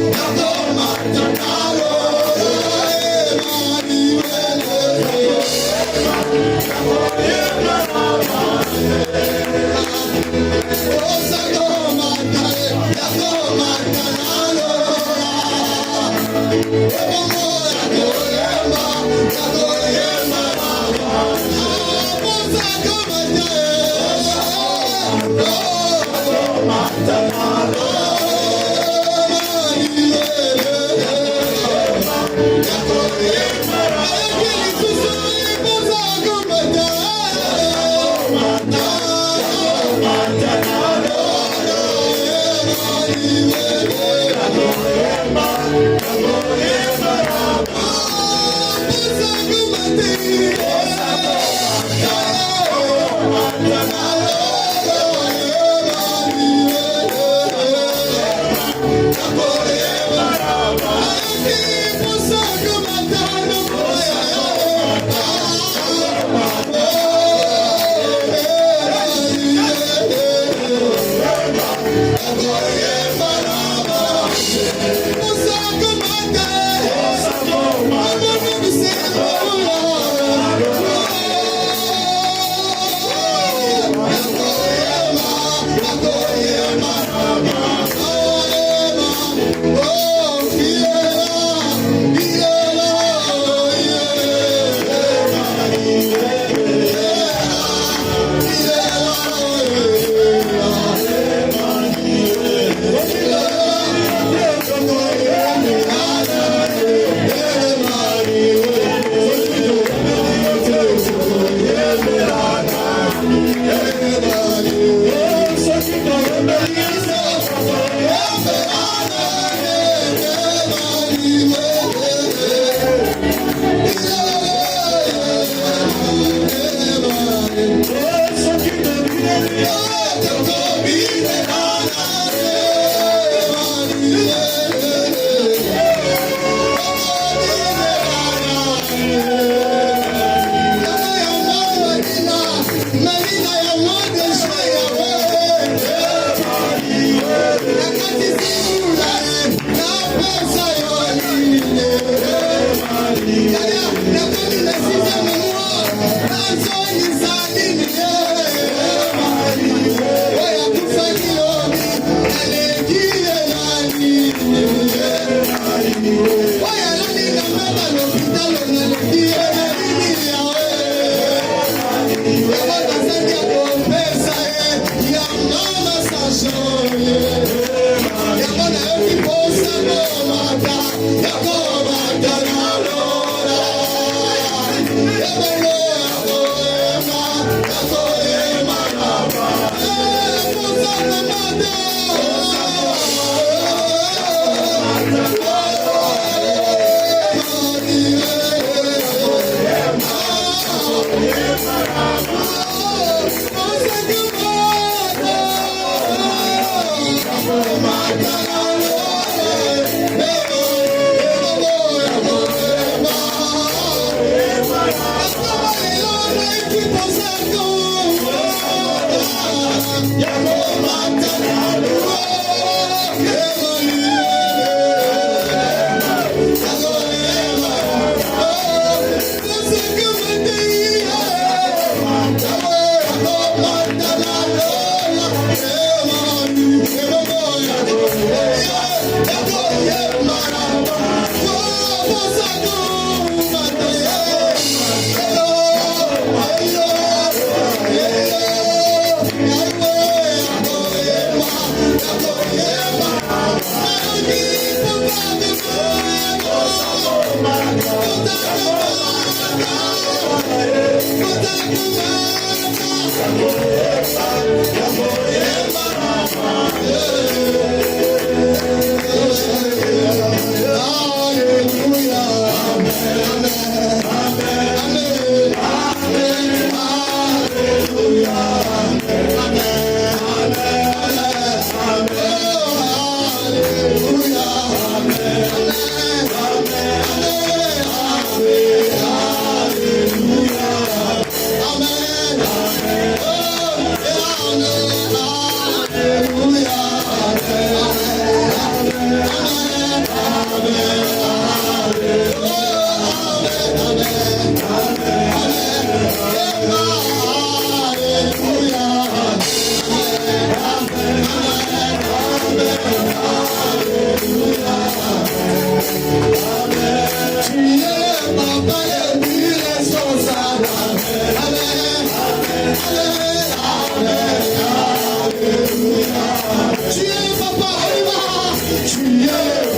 Oh,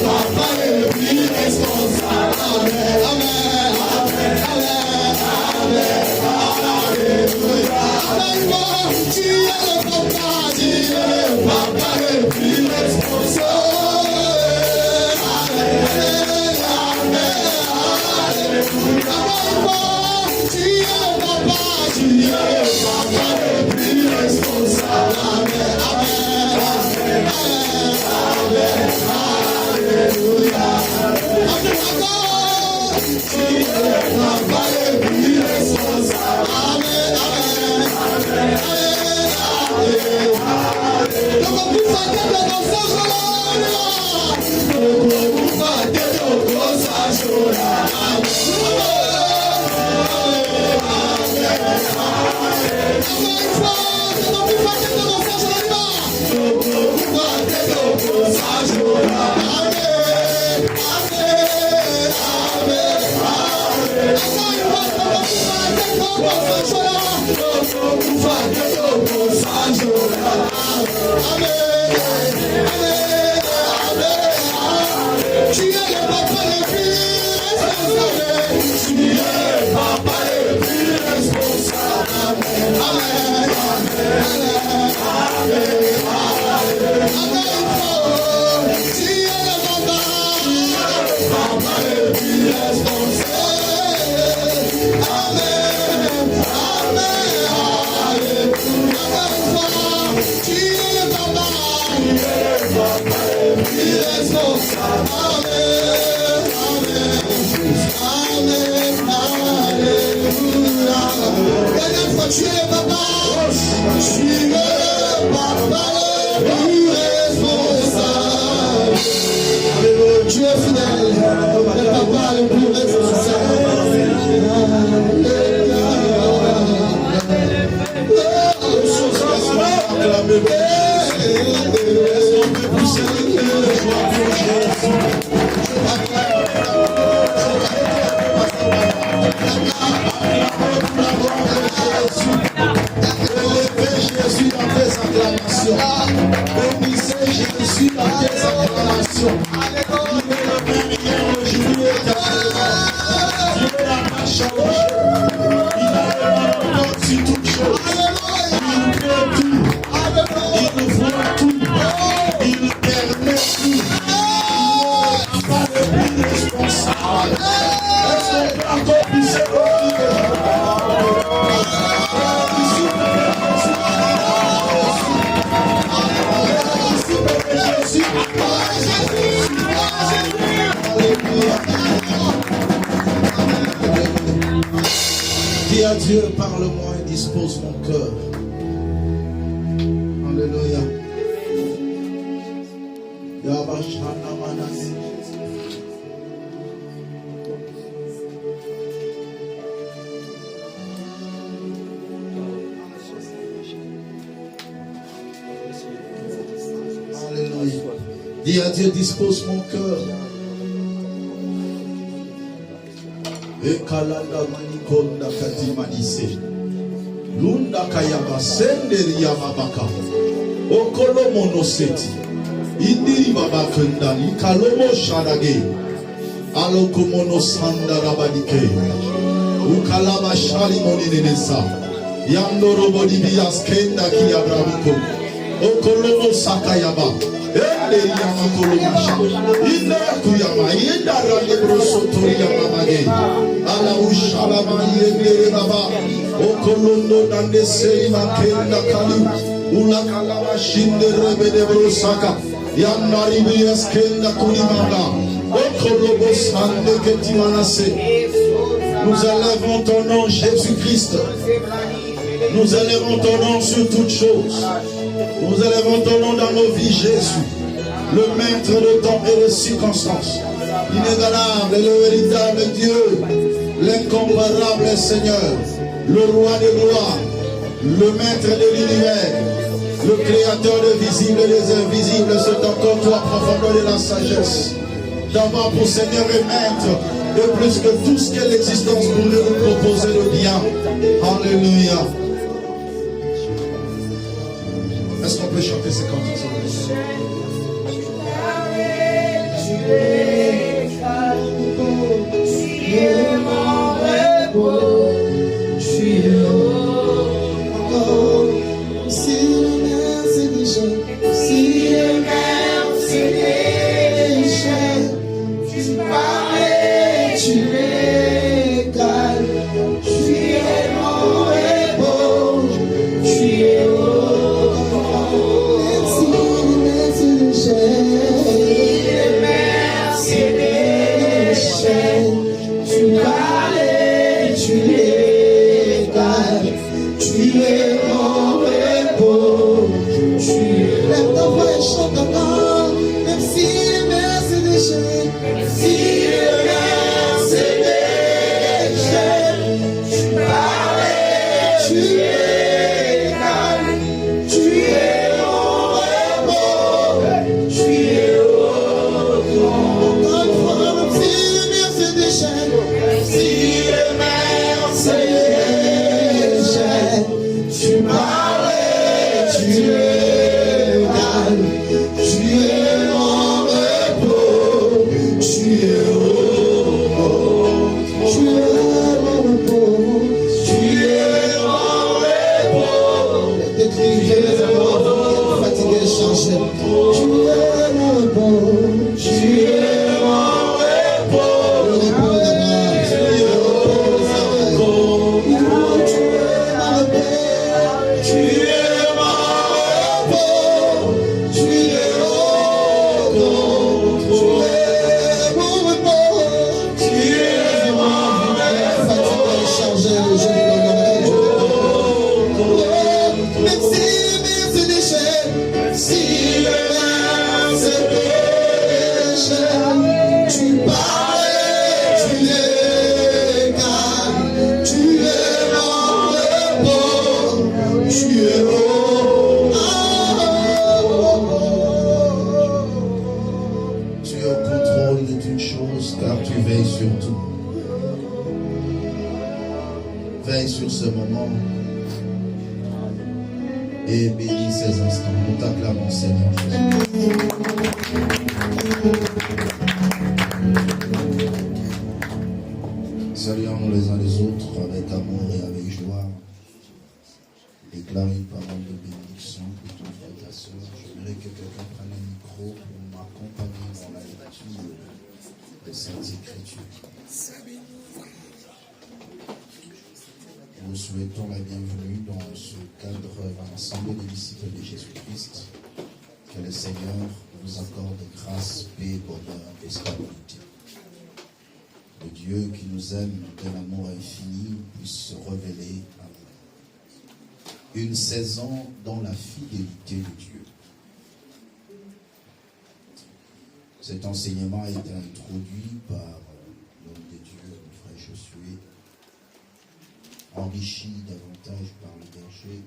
papa le plus responsable. Amen, amen, amen, amen, alléluia. Amen, tu es le papa, tu es le papa le plus responsable. Amen, amen, alléluia. Amen, tu es le papa, tu es le papa le plus responsable. Amen, amen, amen, amen, alléluia. Amen, tu es le papa le plus responsable. Amen, amen, amen, alléluia. Donc vous faites de nos vous faites de nos Dis à Dieu, parle-moi et dispose mon cœur. Alléluia. Alléluia. Dis à Dieu, dispose mon cœur. Ekalanda manikonda katimanise. Lunda kayaba senderi yababaka. Okolo monoseti. Indiri babakenda ni kalomo shadage. Aloko monosanda rabadike. Ukalaba shali moninenesa. Yandoro bodibias kenda kiyabrabiko. Okolo sakayaba. Enderi yamakolo masha. Inda kuyama. Inda ralebro sotori yamamage. Ala ushalama yendere baba. Okolondo dande seima kenda kali. Ula kalama shinde rebede brosaka. Yamari biyas kenda kulimanga. Okolobo sande ketimanase. Nous élèvons ton nom Jésus-Christ. Nous élèvons ton nom sur toutes choses. Nous élèvons ton nom dans nos vies, Jésus, le maître de temps et de circonstances, l'inégalable et le véritable Dieu, l'incomparable Seigneur, le roi des gloires, le maître de l'univers, le créateur des visibles et des invisibles. C'est encore toi, profondeur de la sagesse, d'avoir pour Seigneur et maître de plus que tout ce que l'existence pourrait nous proposer de bien. Alléluia. Est-ce qu'on peut chanter ces cantiques? déchaîne, si le mer se déchaîne, tu parlais, tu es calme, tu es mon repos, tu es au fond. Encore une fois, même si le mer se déchaîne, si le mer se déchaîne, tu parlais, tu es calme, tu es mon repos, tu es au fond, tu es mon repos, tu es mon repos. Les décriés, les amours, fatigués, changés, tu es mon repos, tu es mon repos, le repos de l'âme, le repos des oreilles. Tu es mon repos, tu es mon repos, tu es au fond, tu es mon repos, tu es mon repos. Fatigué, changé, le genou dans l'oreille. Même si le mer se déchaîne, si le mer se déchaîne, tu parlais, tu es calme, tu es mon repos, tu es au Tu es au contrôle de toutes choses car tu veilles sur tout. Veille sur ce moment et bénis ces instants. Nous t'acclamons, Seigneur Jésus. Saluons-nous les uns les autres avec amour et avec joie. Déclare une parole de bénédiction pour ton frère et ta soeur. Je voudrais que quelqu'un prenne un micro pour m'accompagner dans la lecture des Saintes Écritures. Nous souhaitons la bienvenue dans ce cadre à l'Assemblée des disciples de Jésus-Christ. Que le Seigneur nous accorde grâce, paix, bonheur et stabilité. Le Dieu qui nous aime d'un amour infini puisse se révéler à nous. Une saison dans la fidélité de Dieu. Cet enseignement a été introduit par l'homme de Dieu, le frère Josué, enrichi davantage par le berger.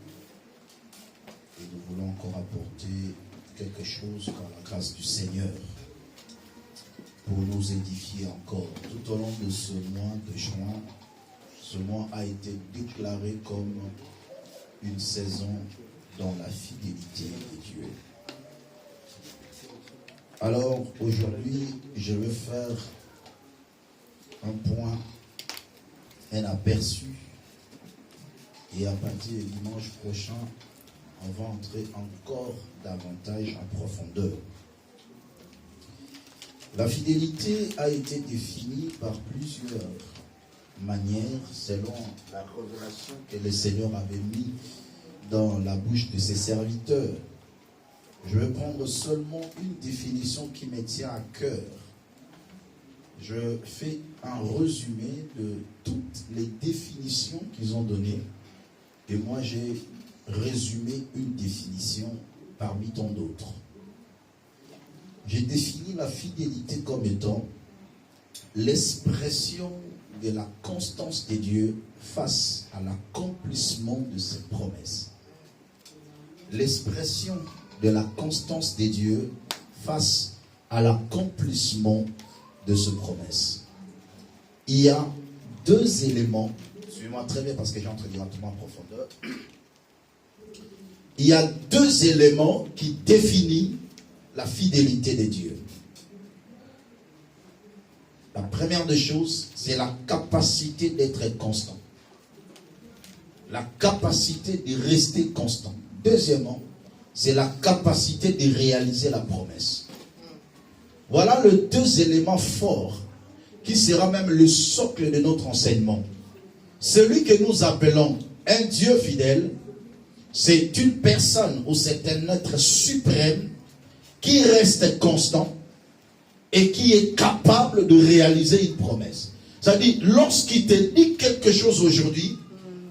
Et nous voulons encore apporter quelque chose par la grâce du Seigneur pour nous édifier encore. Tout au long de ce mois de juin, ce mois a été déclaré comme une saison dans la fidélité de Dieu. Alors aujourd'hui, je vais faire un point, un aperçu, et à partir du dimanche prochain, on va entrer encore davantage en profondeur. La fidélité a été définie par plusieurs manières selon la révélation que le Seigneur avait mis dans la bouche de ses serviteurs. Je vais prendre seulement une définition qui me tient à cœur. Je fais un résumé de toutes les définitions qu'ils ont données. Et moi, j'ai résumé une définition parmi tant d'autres. J'ai défini la fidélité comme étant l'expression de la constance de Dieu face à l'accomplissement de ses promesses. L'expression de la constance de Dieu face à l'accomplissement de ses promesses. Il y a deux éléments, suivez-moi très bien parce que j'entre directement en profondeur. Il y a deux éléments qui définissent la fidélité de Dieu. La première des choses, c'est la capacité d'être constant. La capacité de rester constant. Deuxièmement, c'est la capacité de réaliser la promesse. Voilà les deux éléments forts qui sera même le socle de notre enseignement. Celui que nous appelons un Dieu fidèle, c'est une personne ou c'est un être suprême qui reste constant et qui est capable de réaliser une promesse. C'est-à-dire, lorsqu'il te dit quelque chose aujourd'hui,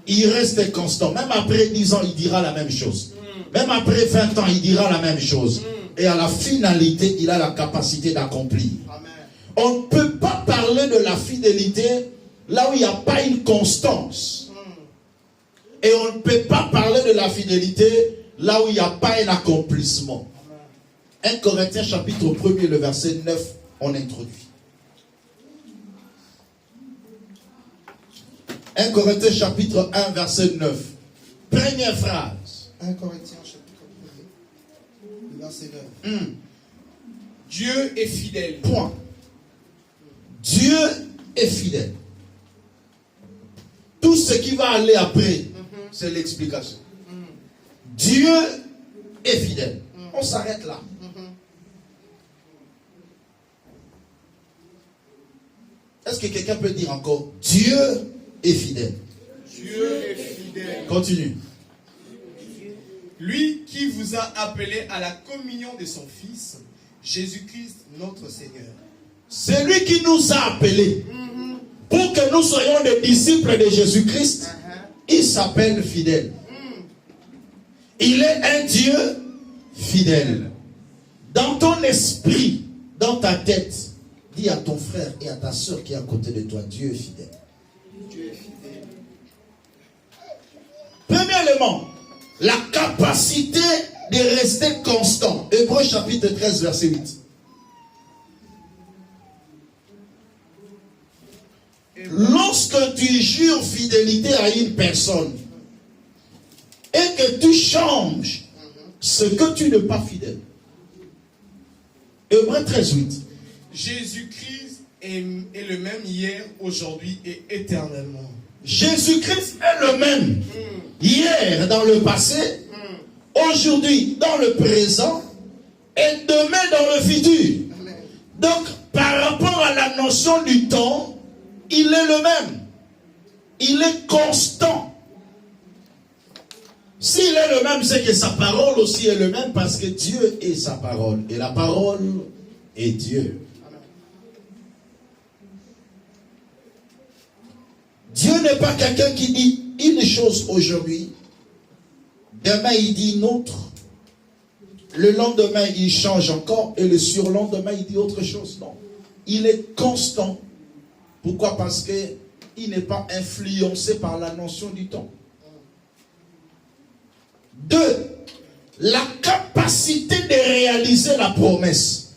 il reste constant. Même après 10 ans, il dira la même chose. Même après 20 ans, il dira la même chose. et à la finalité, il a la capacité d'accomplir. On ne peut pas parler de la fidélité là où il n'y a pas une constance. Et on ne peut pas parler de la fidélité là où il n'y a pas un accomplissement. 1 Corinthiens chapitre 1er, le verset 9, on introduit. 1 Corinthiens chapitre 1, verset 9. Première phrase. 1 Corinthiens chapitre 1, verset 9. Dieu est fidèle. Point. Dieu est fidèle. Tout ce qui va aller après, c'est l'explication. Dieu est fidèle. On s'arrête là. Est-ce que quelqu'un peut dire encore Dieu est fidèle? Dieu est fidèle. Continue. Lui qui vous a appelé à la communion de son Fils, Jésus-Christ notre Seigneur. C'est lui qui nous a appelés pour que nous soyons des disciples de Jésus-Christ. Il s'appelle fidèle. Il est un Dieu fidèle. Dans ton esprit, dans ta tête, dis à ton frère et à ta soeur qui est à côté de toi, Dieu est fidèle. Dieu est fidèle. Premier élément, la capacité de rester constant. Hébreux chapitre 13, verset 8. Lorsque tu jures fidélité à une personne et que tu changes ce que tu n'es pas fidèle. Hébreux 13, 8. Jésus-Christ est le même hier, aujourd'hui et éternellement. Jésus-Christ est le même hier dans le passé, aujourd'hui dans le présent et demain dans le futur. Donc, par rapport à la notion du temps, il est le même. Il est constant. S'il est le même, c'est que sa parole aussi est le même parce que Dieu est sa parole. Et la parole est Dieu. Dieu n'est pas quelqu'un qui dit une chose aujourd'hui, demain il dit une autre, le lendemain il change encore et le surlendemain il dit autre chose. Non. Il est constant. Pourquoi? Parce qu'il n'est pas influencé par la notion du temps. 2. La capacité de réaliser la promesse.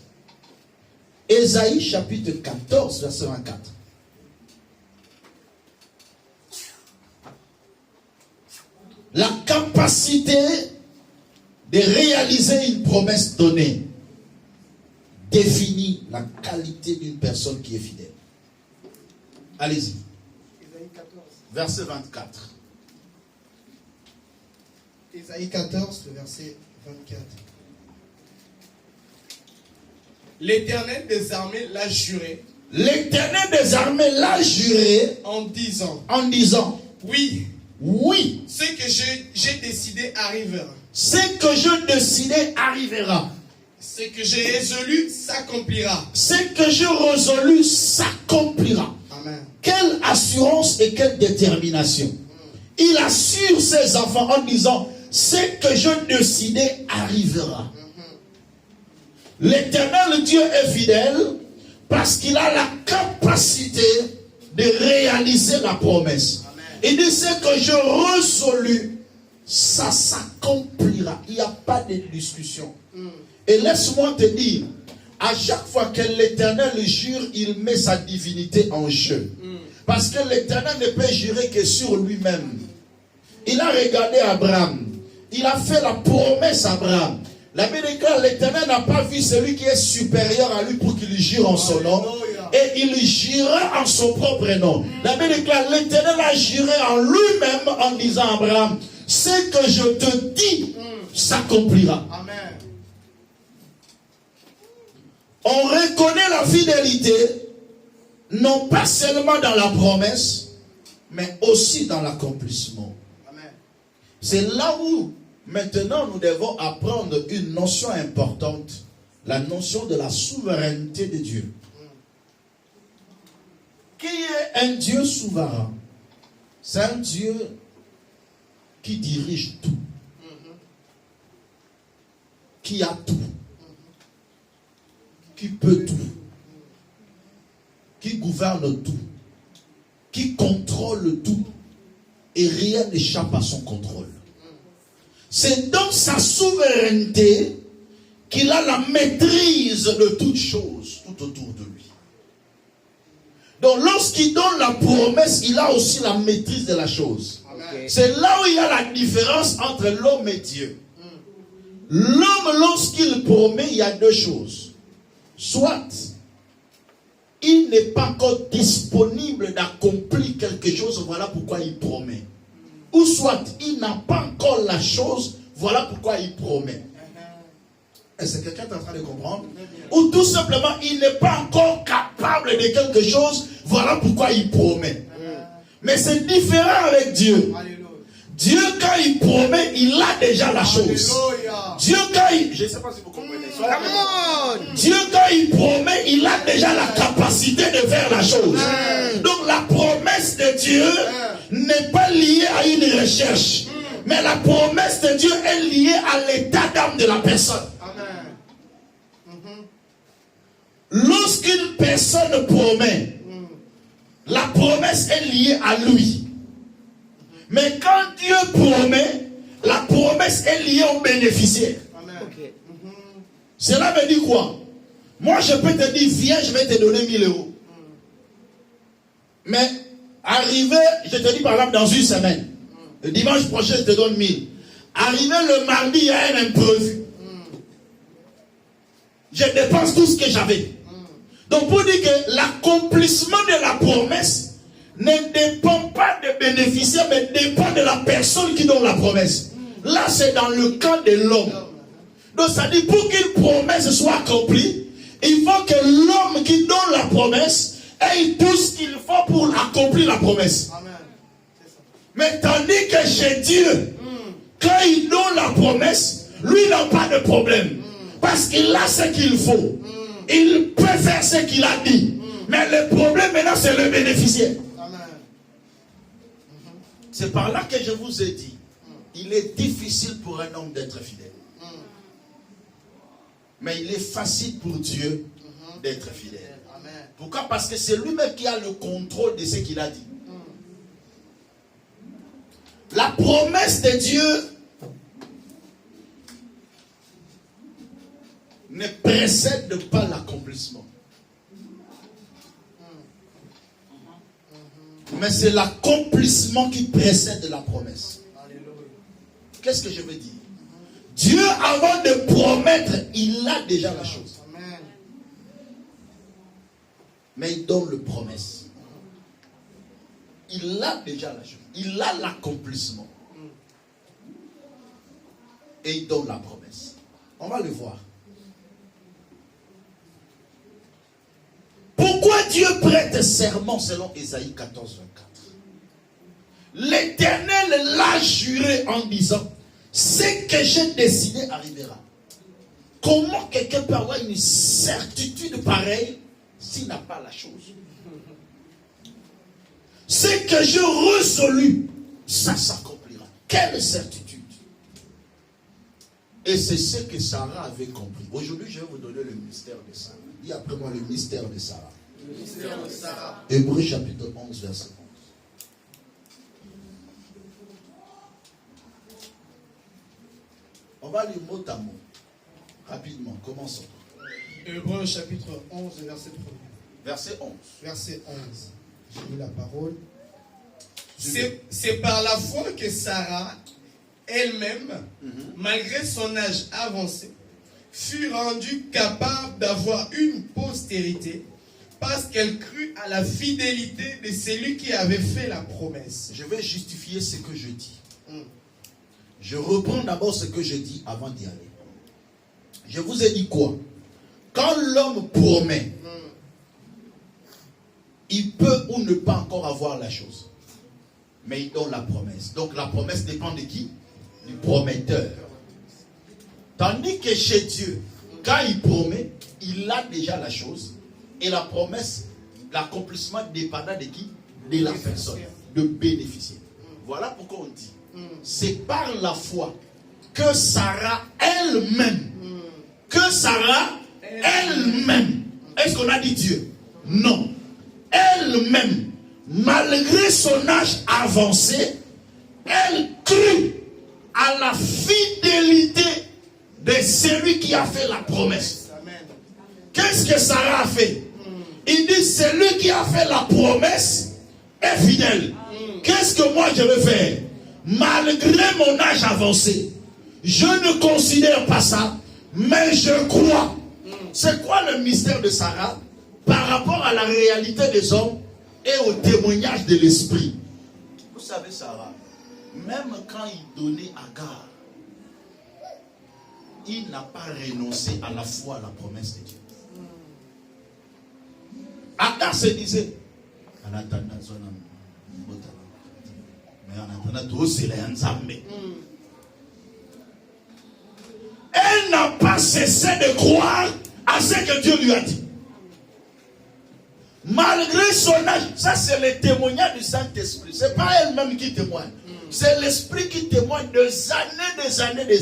Ésaïe chapitre 14, verset 24. La capacité de réaliser une promesse donnée définit la qualité d'une personne qui est fidèle. Allez-y. Ésaïe 14. Verset 24. Ésaïe 14, le verset 24. L'Éternel des armées l'a juré. L'Éternel des armées l'a juré en disant, oui, ce que j'ai décidé arrivera. Ce que je décidais arrivera. Ce que j'ai résolu s'accomplira. Ce que je résolu s'accomplira. Amen. Quelle assurance et quelle détermination. Il assure ses enfants en disant, ce que je décidais arrivera. L'Éternel Dieu est fidèle parce qu'il a la capacité de réaliser la promesse. Il dit, ce que je résolu, ça s'accomplira. Il n'y a pas de discussion. Et laisse-moi te dire, à chaque fois que l'Éternel jure, il met sa divinité en jeu. Parce que l'Éternel ne peut jurer que sur lui-même. Il a regardé Abraham. Il a fait la promesse à Abraham. La Bible déclare, l'Éternel n'a pas vu celui qui est supérieur à lui pour qu'il jure en son nom. Et il jura en son propre nom. La Bible déclare, l'Éternel a juré en lui-même en disant à Abraham, ce que je te dis s'accomplira. Amen. On reconnaît la fidélité, non pas seulement dans la promesse, mais aussi dans l'accomplissement. C'est là où maintenant nous devons apprendre une notion importante, la notion de la souveraineté de Dieu. Qui est un Dieu souverain? C'est un Dieu qui dirige tout, qui a tout. qui peut tout, qui gouverne tout, qui contrôle tout, et rien n'échappe à son contrôle. C'est dans sa souveraineté qu'il a la maîtrise de toutes choses tout autour de lui. Donc lorsqu'il donne la promesse, il a aussi la maîtrise de la chose. Okay. C'est là où il y a la différence entre l'homme et Dieu. L'homme, lorsqu'il promet, il y a deux choses. Soit il n'est pas encore disponible d'accomplir quelque chose, voilà pourquoi il promet. Ou soit il n'a pas encore la chose, voilà pourquoi il promet. Est-ce que quelqu'un est en train de comprendre? Ou tout simplement, il n'est pas encore capable de quelque chose, voilà pourquoi il promet. Mais c'est différent avec Dieu. Dieu, quand il promet, il a déjà la chose. Dieu, quand il... Je ne sais pas si vous comprenez. Dieu, quand il promet, il a déjà la capacité de faire la chose. Donc la promesse de Dieu n'est pas liée à une recherche. Mais la promesse de Dieu est liée à l'état d'âme de la personne. Lorsqu'une personne promet, la promesse est liée à lui. Mais quand Dieu promet, la promesse est liée au bénéficiaire. Okay. Cela veut dire quoi? Moi, je peux te dire, viens, je vais te donner 1000 euros. Mais, arrivé, je te dis par exemple, dans une semaine, le dimanche prochain, je te donne 1000. Arrivé le mardi, il y a un imprévu. Je dépense tout ce que j'avais. Donc, pour dire que l'accomplissement de la promesse ne dépend pas des bénéficiaires, mais dépend de la personne qui donne la promesse. Là, c'est dans le cas de l'homme. Donc, ça dit, pour qu'une promesse soit accomplie, il faut que l'homme qui donne la promesse ait tout ce qu'il faut pour accomplir la promesse. Amen. Mais tandis que chez Dieu, quand il donne la promesse, lui n'a pas de problème. Parce qu'il a ce qu'il faut. Il peut faire ce qu'il a dit. Mais le problème maintenant, c'est le bénéficiaire. C'est par là que je vous ai dit, il est difficile pour un homme d'être fidèle. Mais il est facile pour Dieu d'être fidèle. Pourquoi? Parce que c'est lui-même qui a le contrôle de ce qu'il a dit. La promesse de Dieu ne précède pas l'accomplissement. Mais c'est l'accomplissement qui précède la promesse. Qu'est-ce que je veux dire? Dieu, avant de promettre, il a déjà la chose. Mais il donne le promesse. Il a déjà la chose. Il a l'accomplissement. Et il donne la promesse. On va le voir. Pourquoi Dieu prête serment selon Ésaïe 14, 24? L'Éternel l'a juré en disant, ce que j'ai décidé arrivera. Comment quelqu'un peut avoir une certitude pareille s'il n'a pas la chose? Ce que je résolu, ça s'accomplira. Quelle certitude? Et c'est ce que Sarah avait compris. Aujourd'hui, je vais vous donner le mystère de Sarah. Dis après moi le mystère de Sarah. Le mystère de Sarah. Hébreux chapitre 11, verset 11. On va lire mot à mot. Rapidement, commençons. Hébreux chapitre 11, verset 1. Verset 11. Verset 11. J'ai lu la parole. C'est par la foi que Sarah, elle-même, malgré son âge avancé, fut rendue capable d'avoir une postérité parce qu'elle crut à la fidélité de celui qui avait fait la promesse. Je vais justifier ce que je dis. Je reprends d'abord ce que je dis avant d'y aller. Je vous ai dit quoi? Quand l'homme promet, il peut ou ne pas encore avoir la chose. Mais il donne la promesse. Donc la promesse dépend de qui? Du prometteur. Tandis que chez Dieu, quand il promet, il a déjà la chose. Et la promesse, l'accomplissement dépendant de qui? De la personne, de bénéficier. Voilà pourquoi on dit, c'est par la foi que Sarah elle-même, Elle-même. Est-ce qu'on a dit Dieu? Non. Elle-même, malgré son âge avancé, elle crut à la fidélité de celui qui a fait la promesse. Qu'est-ce que Sarah a fait? Il dit, celui qui a fait la promesse est fidèle. Qu'est-ce que moi je veux faire? Malgré mon âge avancé, je ne considère pas ça, mais je crois. C'est quoi le mystère de Sarah par rapport à la réalité des hommes et au témoignage de l'esprit? Vous savez, Sarah, même quand il donnait Agar, il n'a pas renoncé à la foi, à la promesse de Dieu. Agar se disait, en attendant, mais en attendant, tout c'est l'ensemble. Elle n'a pas cessé de croire à ce que Dieu lui a dit. Malgré son âge, ça c'est le témoignage du Saint-Esprit. Ce n'est pas elle-même qui témoigne. C'est l'Esprit qui témoigne des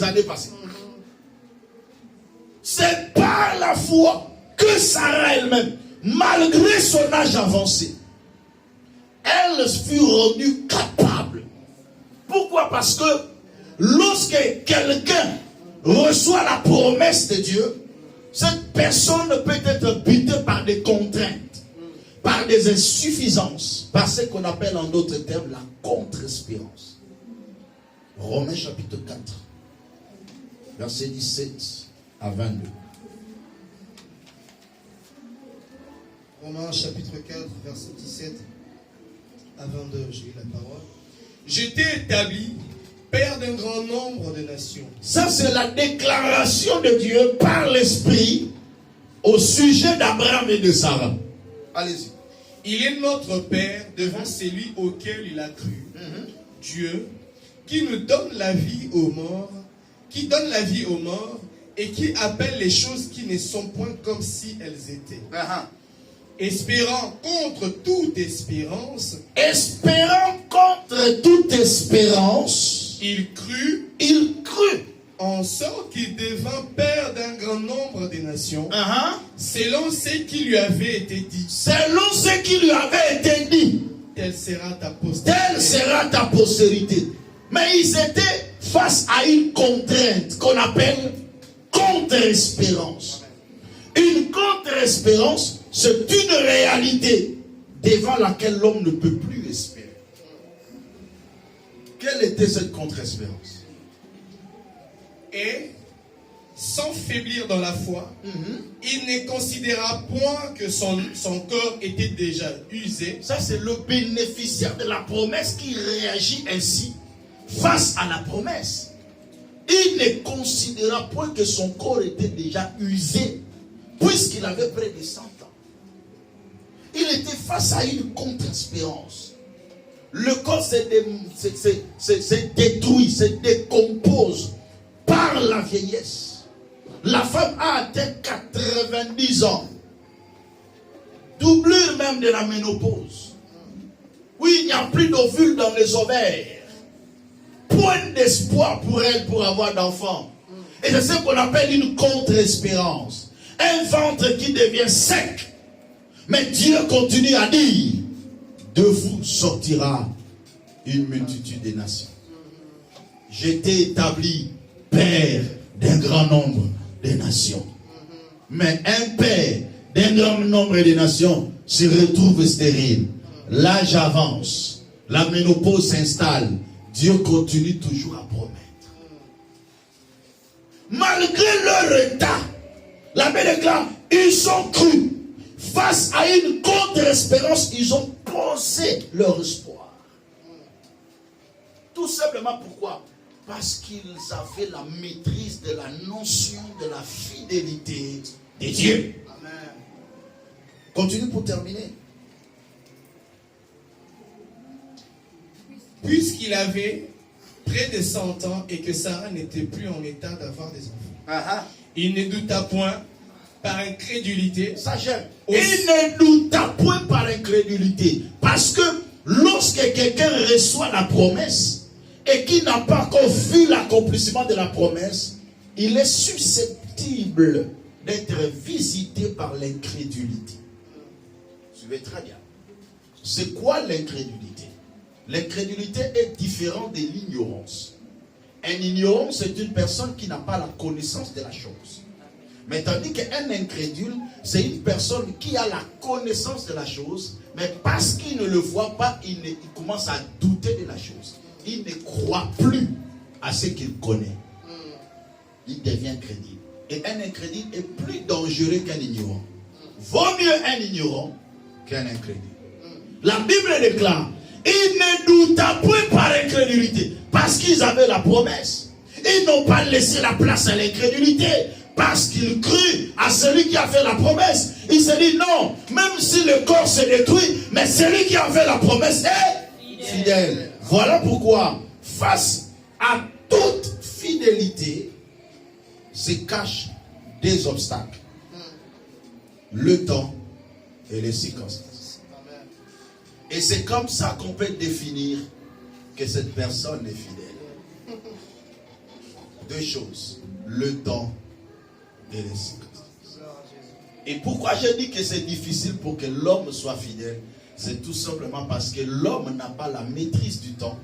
années passées. C'est par la foi que Sarah elle-même, malgré son âge avancé, elle fut rendue capable. Pourquoi? Parce que lorsque quelqu'un reçoit la promesse de Dieu, cette personne peut être butée par des contraintes, par des insuffisances, par ce qu'on appelle en d'autres termes la contre-espérance. Romains chapitre 4, verset 17 à 22. Romains chapitre 4, verset 17 à 22, j'ai eu la parole. Je t'ai établi père d'un grand nombre de nations. Ça, c'est la déclaration de Dieu par l'Esprit au sujet d'Abraham et de Sarah. Allez-y. Il est notre Père devant celui auquel il a cru. Dieu, qui nous donne la vie aux morts, qui donne la vie aux morts et qui appelle les choses qui ne sont point comme si elles étaient. Espérant contre toute espérance. Espérant contre toute espérance. Il crut. En sorte qu'il devint père d'un grand nombre de nations. Selon ce qui lui avait été dit. Selon ce qui lui avait été dit. Telle sera ta postérité. Telle sera ta postérité. Mais ils étaient face à une contrainte qu'on appelle contre-espérance. Une contre-espérance, c'est une réalité devant laquelle l'homme ne peut plus espérer. Quelle était cette contre-espérance? Et, sans faiblir dans la foi, il ne considéra point que son corps était déjà usé. Ça, c'est le bénéficiaire de la promesse qui réagit ainsi face à la promesse. Il ne considéra point que son corps était déjà usé, puisqu'il avait près de 100 ans. Il était face à une contre-espérance. Le corps s'est détruit, se décompose par la vieillesse. La femme a atteint 90 ans. Doublure même de la ménopause. Oui, il n'y a plus d'ovules dans les ovaires. Point d'espoir pour elle pour avoir d'enfants. Et c'est ce qu'on appelle une contre-espérance. Un ventre qui devient sec. Mais Dieu continue à dire, de vous sortira une multitude de nations. Je t'ai établi père d'un grand nombre de nations. Mais un père d'un grand nombre de nations se retrouve stérile. L'âge avance. La ménopause s'installe. Dieu continue toujours à promettre. Malgré leur retard, la Bible déclare, ils ont cru. Face à une contre-espérance, ils ont posé leur espoir. Tout simplement pourquoi? Parce qu'ils avaient la maîtrise de la notion de la fidélité de Dieu. Amen. Continue pour terminer. Puisqu'il avait près de 100 ans et que Sarah n'était plus en état d'avoir des enfants. Il ne douta point par incrédulité. Ça j'aime. Il ne douta point par incrédulité. Parce que lorsque quelqu'un reçoit la promesse et qui n'a pas encore vu l'accomplissement de la promesse, il est susceptible d'être visité par l'incrédulité. Suivez très bien. C'est quoi l'incrédulité? L'incrédulité est différente de l'ignorance. Un ignorant, c'est une personne qui n'a pas la connaissance de la chose. Mais tandis qu'un incrédule, c'est une personne qui a la connaissance de la chose, mais parce qu'il ne le voit pas, il commence à douter de la chose. Il ne croit plus à ce qu'il connaît. Il devient crédible. Et un incrédule est plus dangereux qu'un ignorant. Vaut mieux un ignorant qu'un incrédule. La Bible déclare, ils ne doutaient point par incrédulité, parce qu'ils avaient la promesse. Ils n'ont pas laissé la place à l'incrédulité, parce qu'ils crurent à celui qui a fait la promesse. Il se dit non, même si le corps se détruit, mais celui qui a fait la promesse est fidèle. Voilà pourquoi, face à toute fidélité, se cachent des obstacles. Le temps et les circonstances. Et c'est comme ça qu'on peut définir que cette personne est fidèle. Deux choses, le temps et les circonstances. Et pourquoi je dis que c'est difficile pour que l'homme soit fidèle? C'est tout simplement parce que l'homme n'a pas la maîtrise du temps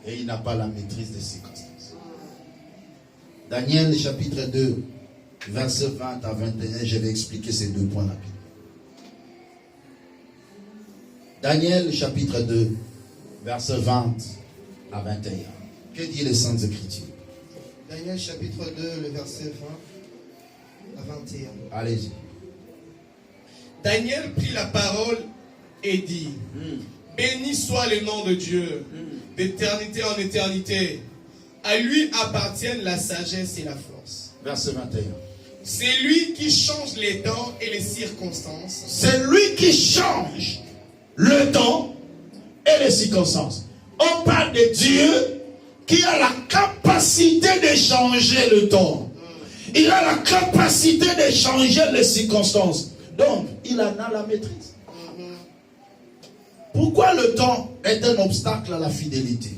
et il n'a pas la maîtrise des circonstances. Daniel chapitre 2, versets 20 à 21, je vais expliquer ces deux points rapides. Daniel chapitre 2, versets 20 à 21. Que dit les Saintes Écritures? Daniel chapitre 2, le verset 20 à 21. Allez-y. Daniel prit la parole et dit, béni soit le nom de Dieu, d'éternité en éternité. À lui appartiennent la sagesse et la force. Verset 21. C'est lui qui change les temps et les circonstances. C'est lui qui change le temps et les circonstances. On parle de Dieu qui a la capacité de changer le temps. Il a la capacité de changer les circonstances. Donc, il en a la maîtrise. Pourquoi le temps est un obstacle à la fidélité?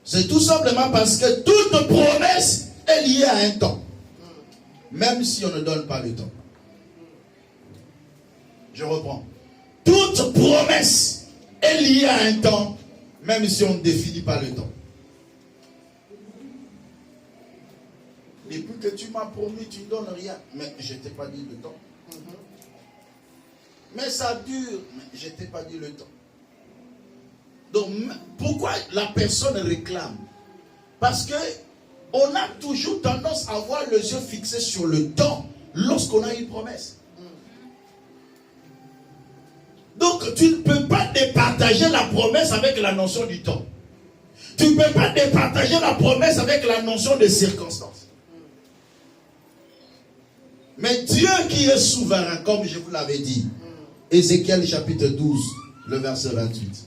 C'est tout simplement parce que toute promesse est liée à un temps. Même si on ne donne pas le temps. Je reprends. Toute promesse est liée à un temps, même si on ne définit pas le temps. Depuis que tu m'as promis, tu ne donnes rien. Mais je ne t'ai pas dit le temps. Mais ça dure. Mais je ne t'ai pas dit le temps. Donc, pourquoi la personne réclame? Parce que on a toujours tendance à avoir les yeux fixés sur le temps lorsqu'on a une promesse. Donc, tu ne peux pas départager la promesse avec la notion du temps. Tu ne peux pas départager la promesse avec la notion des circonstances. Mais Dieu qui est souverain, comme je vous l'avais dit, Ézéchiel chapitre 12, le verset 28.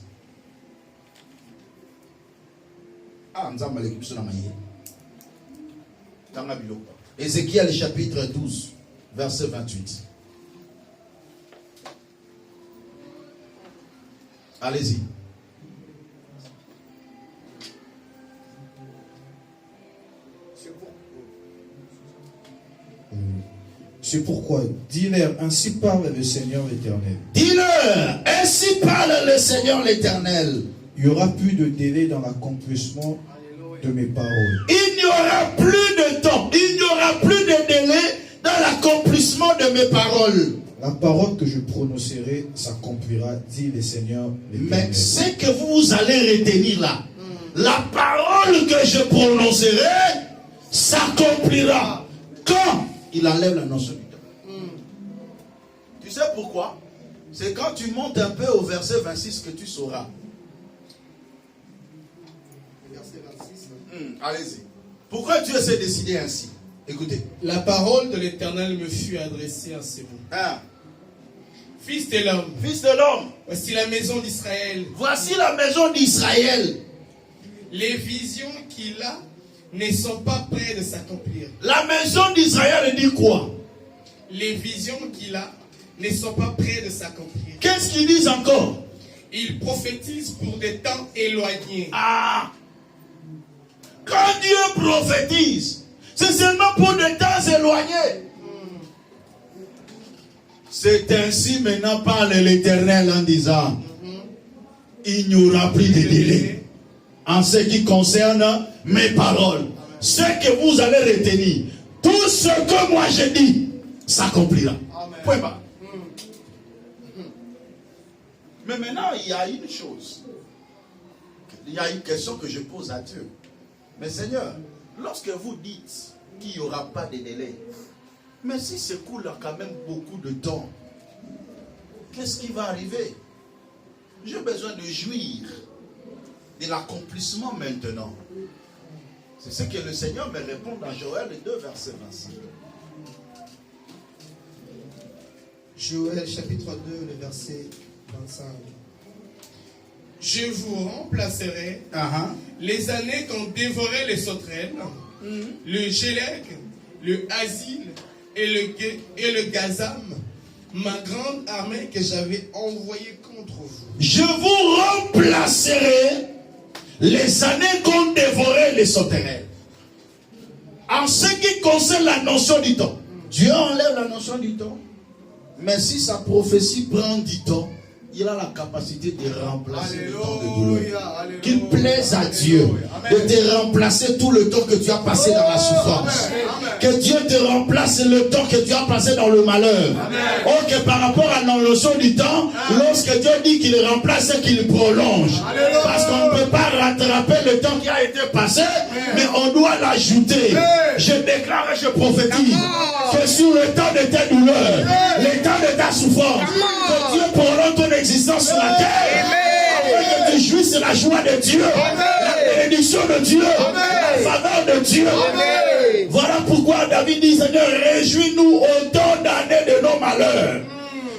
Ézéchiel chapitre 12, verset 28. Allez-y. C'est pourquoi, dis-leur, ainsi parle le Seigneur l'Éternel. Dis-leur, ainsi parle le Seigneur l'Éternel. Il n'y aura plus de délai dans l'accomplissement de mes paroles. Il n'y aura plus de temps, il n'y aura plus de délai dans l'accomplissement de mes paroles. La parole que je prononcerai s'accomplira, dit le Seigneur l'Éternel. Mais ce que vous allez retenir là, la parole que je prononcerai s'accomplira. Quand il enlève la notion du temps. Tu sais pourquoi? C'est quand tu montes un peu au verset 26 que tu sauras. Verset 26. Allez-y. Pourquoi Dieu s'est décidé ainsi? Écoutez. La parole de l'Éternel me fut adressée en ces mots. Fils de l'homme, Fils de l'homme, voici la maison d'Israël. voici la maison d'Israël. Les visions qu'il a ne sont pas près de s'accomplir. La maison d'Israël dit quoi? Les visions qu'il a ne sont pas près de s'accomplir. Qu'est-ce qu'ils disent encore? Il prophétise pour des temps éloignés. Quand Dieu prophétise, c'est seulement pour des temps éloignés. C'est ainsi maintenant parle l'Éternel en disant, il n'y aura plus de délai en ce qui concerne mes paroles. Ce que vous allez retenir, tout ce que moi je dis, s'accomplira. Point barre. Mais maintenant, il y a une chose. Il y a une question que je pose à Dieu. Mais Seigneur, lorsque vous dites qu'il n'y aura pas de délai, mais si s'écoule quand même beaucoup de temps, qu'est-ce qui va arriver? J'ai besoin de jouir de l'accomplissement maintenant. C'est ce que le Seigneur me répond dans Joël 2, verset 25. Joël chapitre 2, le verset 25. Je vous remplacerai les années qu'ont dévoré les sauterelles, le Gélec, le Asile et le Gazam, ma grande armée que j'avais envoyée contre vous. Je vous remplacerai les années qu'ont dévoré les sauterelles. En ce qui concerne la notion du temps, Dieu enlève la notion du temps. Mais si sa prophétie prend du temps, il a la capacité de remplacer le temps de douleur. Qu'il plaise à Dieu de te remplacer tout le temps que tu as passé dans la souffrance. Que Dieu te remplace le temps que tu as passé dans le malheur. Oh, que par rapport à la notion du temps, lorsque Dieu dit qu'il remplace, c'est qu'il prolonge. Parce qu'on ne peut pas rattraper le temps qui a été passé, mais on doit l'ajouter. Je déclare et je prophétise que sur le temps de tes douleurs, le temps de ta souffrance, que Dieu prolonge ton existence sur la terre, afin que tu jouisses la joie de Dieu, la bénédiction de Dieu, la faveur de Dieu. Voilà pourquoi David dit, Seigneur, réjouis-nous autant d'années de nos malheurs.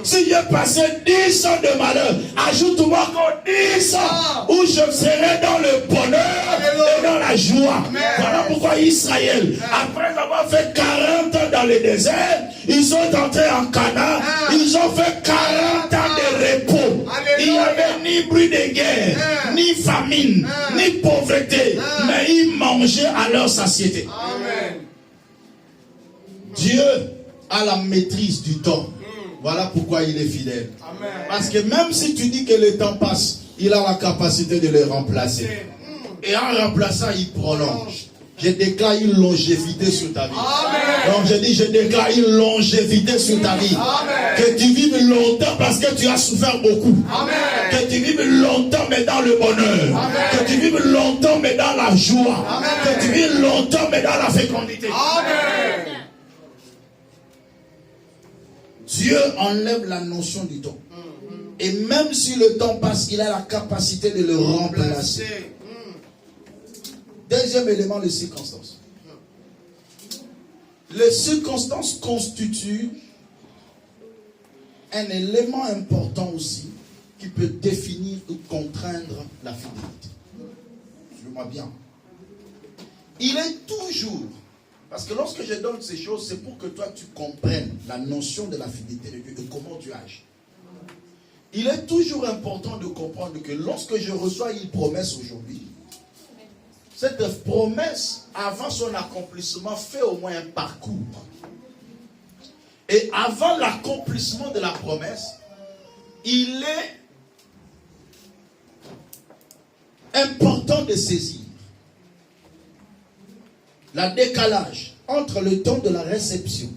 Si j'ai passé 10 ans de malheur, ajoute-moi encore 10 ans où je serai dans le bonheur et dans la joie. Voilà pourquoi Israël, après avoir fait 40 ans dans le désert, ils sont entrés en Canaan, ils ont fait 40 ans de repos. Il n'y avait ni bruit de guerre, ni famine, ni pauvreté, mais ils mangeaient à leur satiété. Dieu a la maîtrise du temps. Voilà pourquoi il est fidèle. Amen. Parce que même si tu dis que le temps passe, il a la capacité de le remplacer. Et en remplaçant, il prolonge. Je déclare une longévité sur ta vie. Amen. Donc je dis, je déclare une longévité sur ta vie. Amen. Que tu vives longtemps parce que tu as souffert beaucoup. Amen. Que tu vives longtemps mais dans le bonheur. Amen. Que tu vives longtemps mais dans la joie. Amen. Que tu vives longtemps mais dans la fécondité. Amen. Dieu enlève la notion du temps. Et même si le temps passe, il a la capacité de le remplacer. Deuxième élément, les circonstances. Les circonstances constituent un élément important aussi qui peut définir ou contraindre la fidélité. Suivez-moi bien. Il est toujours... Parce que lorsque je donne ces choses, c'est pour que toi tu comprennes la notion de la fidélité de Dieu et comment tu agis. Il est toujours important de comprendre que lorsque je reçois une promesse aujourd'hui, cette promesse, avant son accomplissement, fait au moins un parcours. Et avant l'accomplissement de la promesse, il est important de saisir la décalage entre le temps de la réception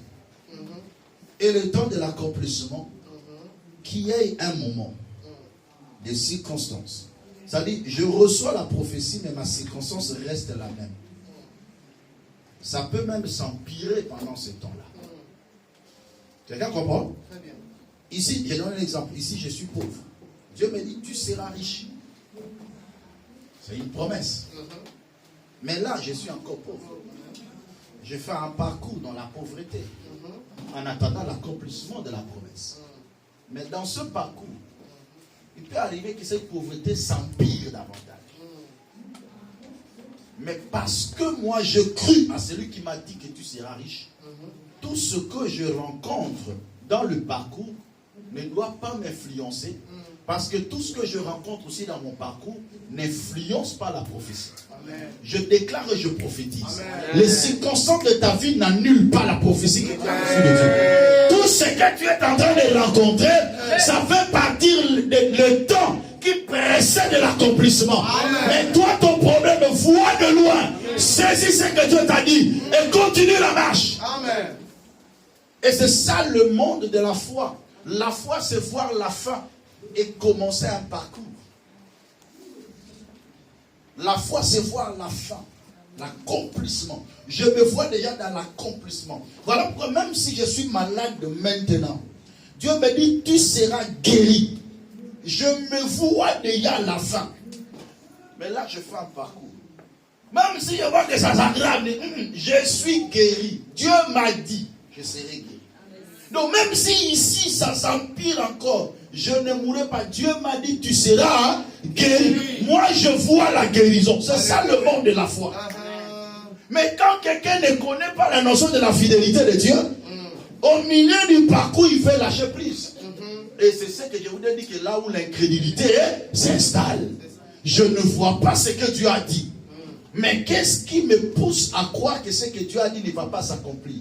et le temps de l'accomplissement, qui est un moment de circonstance. C'est-à-dire, je reçois la prophétie, mais ma circonstance reste la même. Ça peut même s'empirer pendant ce temps-là. Quelqu'un comprend? Très bien. Ici, je donne un exemple. Ici, je suis pauvre. Dieu me dit, tu seras riche. C'est une promesse. Mais là, je suis encore pauvre. Je fais un parcours dans la pauvreté en attendant l'accomplissement de la promesse. Mais dans ce parcours, il peut arriver que cette pauvreté s'empire davantage. Mais parce que moi je crus à celui qui m'a dit que tu seras riche, tout ce que je rencontre dans le parcours ne doit pas m'influencer Parce que tout ce que je rencontre aussi dans mon parcours n'influence pas la prophétie. Amen. Je déclare et je prophétise. Amen. Les circonstances de ta vie n'annulent pas la prophétie que tu as reçue de Dieu. Tout ce que tu es en train de rencontrer, ça fait partir le temps qui précède l'accomplissement. Mais toi, ton problème, vois de loin, saisis ce que Dieu t'a dit et continue la marche. Amen. Et c'est ça le monde de la foi. La foi, c'est voir la fin et commencer un parcours. La foi, c'est voir la fin, l'accomplissement. Je me vois déjà dans l'accomplissement. Voilà pourquoi même si je suis malade maintenant, Dieu me dit, tu seras guéri. Je me vois déjà à la fin. Mais là, je fais un parcours. Même si je vois que ça s'aggrave, je suis guéri. Dieu m'a dit, je serai guéri. Donc même si ici, ça s'empire encore, je ne mourrai pas. Dieu m'a dit, tu seras guéri. Moi, je vois la guérison. C'est ça le monde de la foi. Mais quand quelqu'un ne connaît pas la notion de la fidélité de Dieu, au milieu du parcours, il fait lâcher prise. Et c'est ce que je vous ai dit, que là où l'incrédulité s'installe, je ne vois pas ce que Dieu a dit. Mais qu'est-ce qui me pousse à croire que ce que Dieu a dit ne va pas s'accomplir?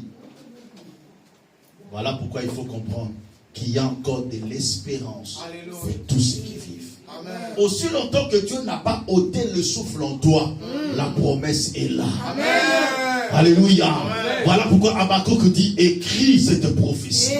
Voilà pourquoi il faut comprendre qu'il y a encore de l'espérance pour tous ceux qui vivent. Amen. Aussi longtemps que Dieu n'a pas ôté le souffle en toi, la promesse est là. Amen. Alléluia. Amen. Voilà pourquoi Habakkuk dit, écris cette prophétie.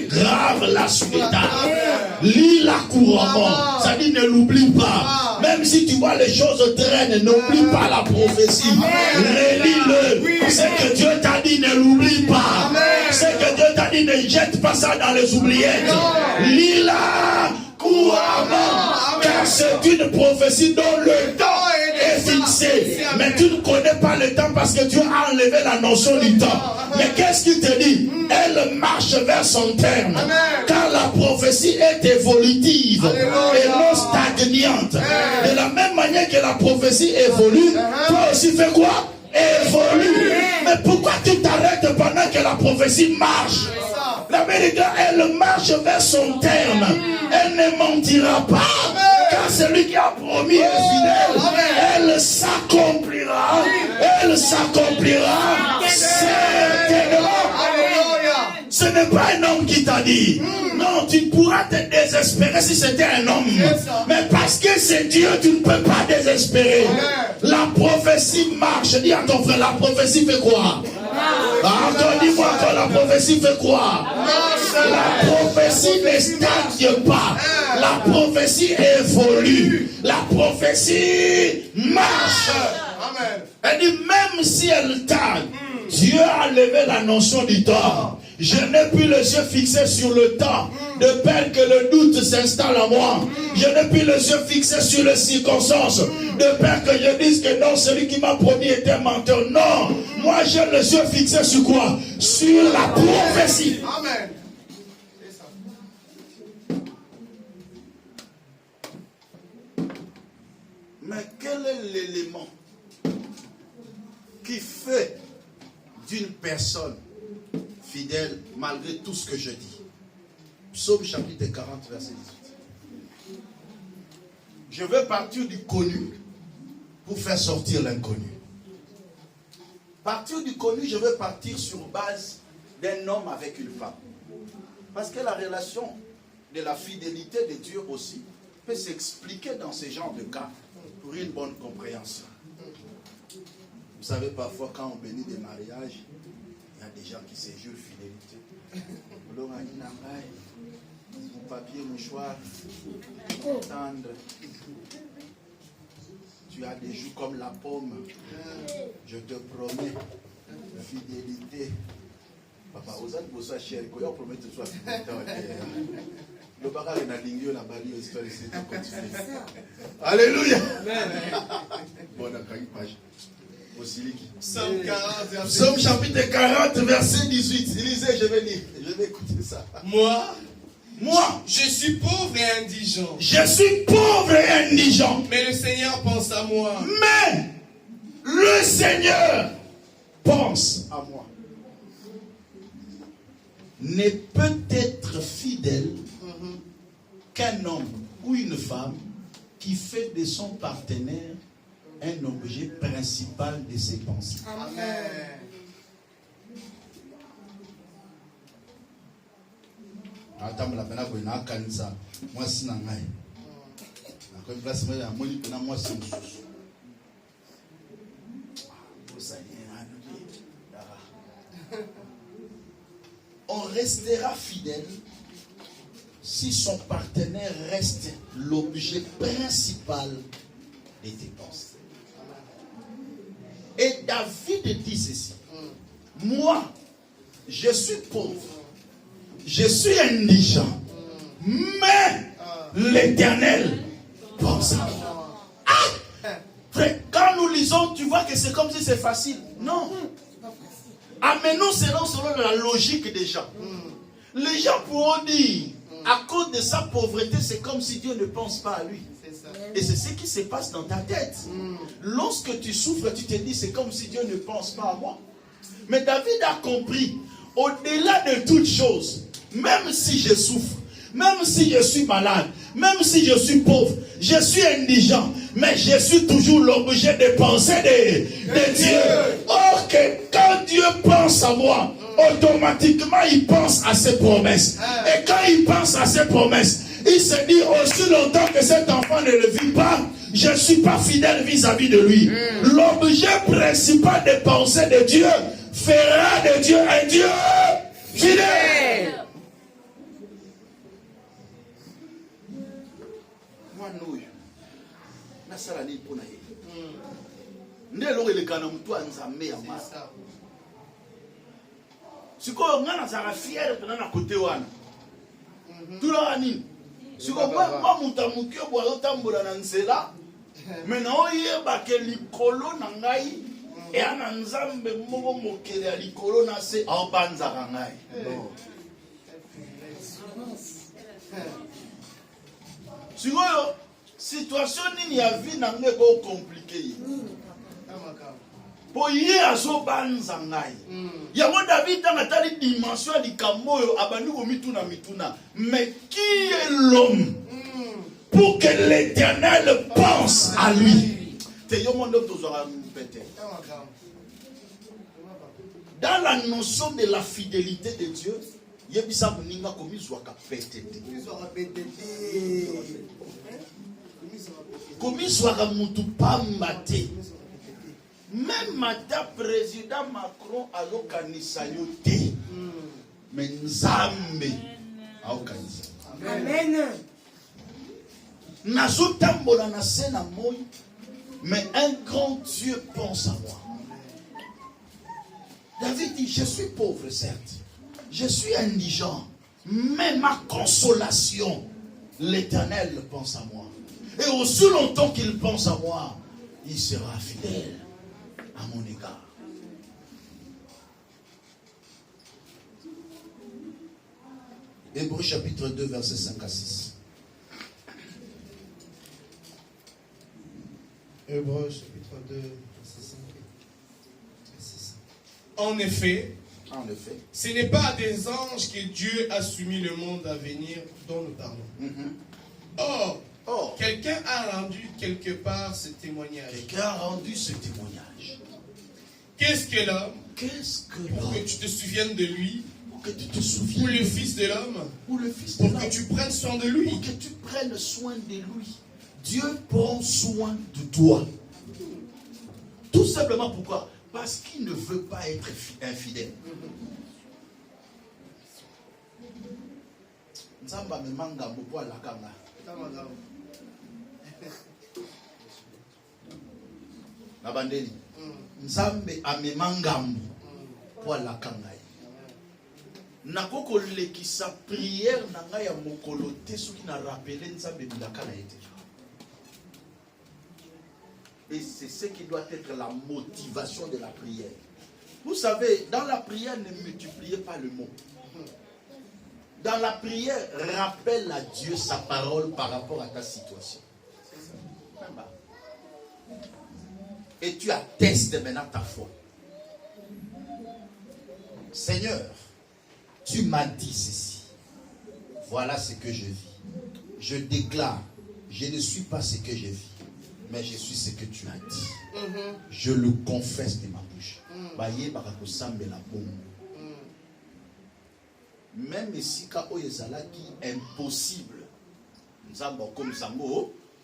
Grave-la sur les tables. Lis-la couramment. Ça dit, ne l'oublie pas. Même si tu vois les choses traîner, n'oublie pas la prophétie. Relis-le. Ce que Dieu t'a dit, ne l'oublie pas. Ce que Dieu t'a dit, ne jette pas ça dans les oubliettes. Lis-la couramment. Car c'est une prophétie dont le temps est fixé. Mais tu ne connais pas le temps parce que Dieu a enlevé la notion du temps. Mais qu'est-ce qu'il te dit? Elle marche vers son terme. Car la prophétie est évolutive et non stagnante. De la même manière que la prophétie évolue, toi aussi fais quoi? Évolue. Mais pourquoi tu t'arrêtes pendant que la prophétie marche? La vérité, elle marche vers son terme. Elle ne mentira pas. Car celui qui a promis est fidèle. Elle s'accomplira. Elle s'accomplira certainement. Ce n'est pas un homme qui t'a dit. Non, tu pourras te désespérer si c'était un homme. Mais parce que c'est Dieu, tu ne peux pas désespérer. La prophétie marche. Dis à ton frère, la prophétie fait quoi? Encore dis-moi que la prophétie fait quoi? La prophétie ne stagne pas. La prophétie évolue. La prophétie marche. Elle dit, même si elle tarde, Dieu a levé la notion du temps. Je n'ai plus les yeux fixés sur le temps, de peur que le doute s'installe en moi. Je n'ai plus les yeux fixés sur les circonstances, de peur que je dise que non, celui qui m'a promis était un menteur. Non, moi j'ai les yeux fixés sur quoi? Sur la prophétie. Amen. Mais quel est l'élément qui fait d'une personne fidèle malgré tout ce que je dis? Psaume chapitre 40, verset 18. Je veux partir du connu pour faire sortir l'inconnu. Partir du connu, je veux partir sur base d'un homme avec une femme. Parce que la relation de la fidélité de Dieu aussi peut s'expliquer dans ce genre de cas pour une bonne compréhension. Vous savez, parfois quand on bénit des mariages, il y a des gens qui se jurent fidélité. Mon papier, mouchoir, tendre. Tu as des joues comme la pomme. Je te promets fidélité. Papa, vous êtes pour ça, chérie. Quand on promet que tu sois fidélité. Le bagage est dans la barrière, l'histoire ici, tu continues. Alléluia. Bon, on a une page. Psaume chapitre 40, verset 18. Lisez, je vais lire. Je vais écouter ça. Moi, je suis pauvre et indigent. Je suis pauvre et indigent. Mais le Seigneur pense à moi. Mais le Seigneur pense à moi. Ne peut être fidèle qu'un homme ou une femme qui fait de son partenaire un objet principal de ses pensées. Amen. Attends, la peine à vous n'a qu'à ça. Moi, c'est n'a pas. Quand il place moi, moi, il moi, c'est un sous. On restera fidèle si son partenaire reste l'objet principal de tes pensées. Et David dit ceci. Moi, je suis pauvre. Je suis indigent. Mais l'Éternel pense à moi. Ah! Frère, quand nous lisons, tu vois que c'est comme si c'est facile. Non. Amenons cela selon la logique des gens. Les gens pourront dire, à cause de sa pauvreté, c'est comme si Dieu ne pense pas à lui. Et c'est ce qui se passe dans ta tête. Lorsque tu souffres, tu te dis, c'est comme si Dieu ne pense pas à moi. Mais David a compris, au-delà de toutes choses, même si je souffre, même si je suis malade, même si je suis pauvre, je suis indigent, mais je suis toujours l'objet de pensée de Dieu. Or que quand Dieu pense à moi, automatiquement il pense à ses promesses. Et quand il pense à ses promesses, il se dit aussi longtemps que cet enfant ne le vit pas, je ne suis pas fidèle vis-à-vis de lui. L'objet principal des pensées de Dieu fera de Dieu un Dieu fidèle. Siko ngana zara fier na kote wana. Tula nini? Siko ba muta mukyo bwa yotambola na nzela. Mena oyeba ke likolo na ngai e ana nzambe moko mokele ya likolo na se aobanza ngai. Siko yo situation nini ya vie na ngai ko compliqué. Po ye azo banza ngai. Yango David dans la dimension du kamoyo abandi ko mituna. Mais qui est l'homme pour que l'Éternel pense à lui? Dans la notion de la fidélité de Dieu, yebisa muninga komizwaka petete. Komizwaka mutu pambate. Même Madame Président Macron a l'okanisa yote. Mais Nzambe a okanisa. Amen. Nazotambola na sena moi, mais un grand Dieu pense à moi. David dit, je suis pauvre certes, je suis indigent, mais ma consolation, l'Éternel pense à moi. Et aussi longtemps qu'il pense à moi, il sera fidèle à mon égard. Hébreux chapitre 2, versets 5 à 6. Hébreux chapitre 2, verset 5 à 6. En effet, ce n'est pas à des anges que Dieu a soumis le monde à venir dont nous parlons. Or, quelqu'un a rendu quelque part ce témoignage. Qu'est-ce que l'homme? Pour que tu te souviennes de lui. Ou le Fils de l'homme. Pour que tu prennes soin de lui. Pour que tu prennes soin de lui. Dieu prend soin de toi. Tout simplement pourquoi? Parce qu'il ne veut pas être infidèle. Nzamba me manga bobo la kanga. Nabandeli. Nzambe amemangambo po la kanga. Nakoko lekisa prière na ngai ya mokolo te soki na rappeler Nzambe bilaka na ete. Et c'est ce qui doit être la motivation de la prière. Vous savez, dans la prière, ne multipliez pas le mot. Dans la prière, rappelle à Dieu sa parole par rapport à ta situation. Et tu attestes maintenant ta foi. Seigneur, tu m'as dit ceci. Voilà ce que je vis. je déclare, je ne suis pas ce que j'ai vu, mais je suis ce que tu as dit. Je le confesse de ma bouche. Même si c'est impossible, comme ça,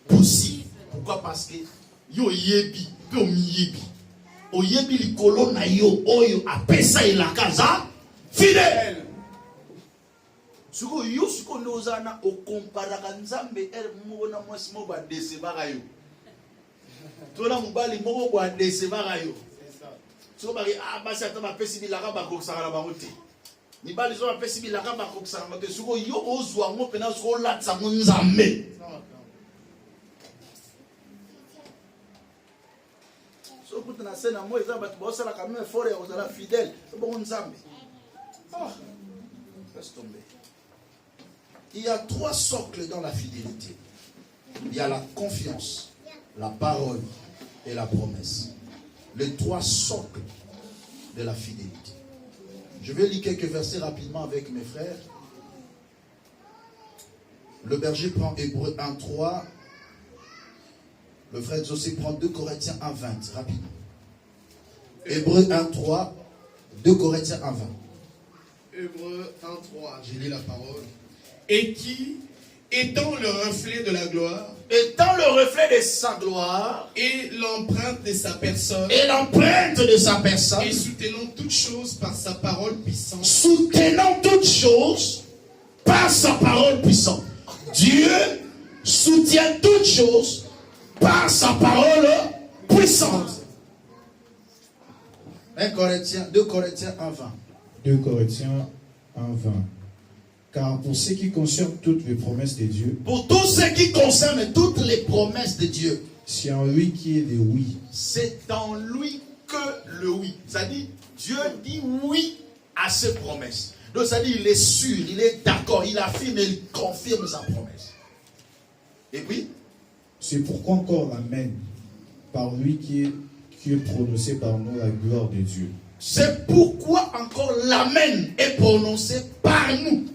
possible. Pourquoi? Parce que yo yebi, pe omiyebi. Oyebi likolo na yo oyo apesa ilakaza fidèle. Suko yo suko nozana o comparaka nzambe mona mwasi mo ba desebaka yo. Tona mubali moko ba desebaka yo. Suko bari basi ata ba pesi bilaka ba kokisaka na bango te. Mibali zo ba pesi bilaka ba kokisaka na bango te. Suko yo ozwa ngo pena suko latsa ngo nzambe. Il y a 3 socles dans la fidélité. Il y a la confiance, la parole et la promesse. Les 3 socles de la fidélité. Je vais lire quelques versets rapidement avec mes frères. Le berger prend Hébreux 1:3. Le frère José prend 2 Corinthiens 1:20, rapidement. Hébreux 1:3, 2 Corinthiens 1:20. Hébreux 1:3, j'ai lu la parole. Et qui, étant le reflet de la gloire, étant le reflet de sa gloire, et l'empreinte de sa personne, et l'empreinte de sa personne, et soutenant toutes choses par sa parole puissante, soutenant toutes choses par sa parole puissante. Dieu soutient toutes choses par sa parole puissante. 2 Corinthiens 1:20. 2 Corinthiens 1:20. Car pour ce qui concerne toutes les promesses de Dieu, pour tout ce qui concerne toutes les promesses de Dieu, c'est en lui qui est le oui. C'est en lui que le oui. C'est-à-dire, Dieu dit oui à ses promesses. Donc, c'est-à-dire, il est sûr, il est d'accord, il affirme et il confirme sa promesse. Et puis, c'est pourquoi encore l'amen, par lui qui est prononcé par nous la gloire de Dieu. C'est pourquoi encore l'amen est prononcé par nous.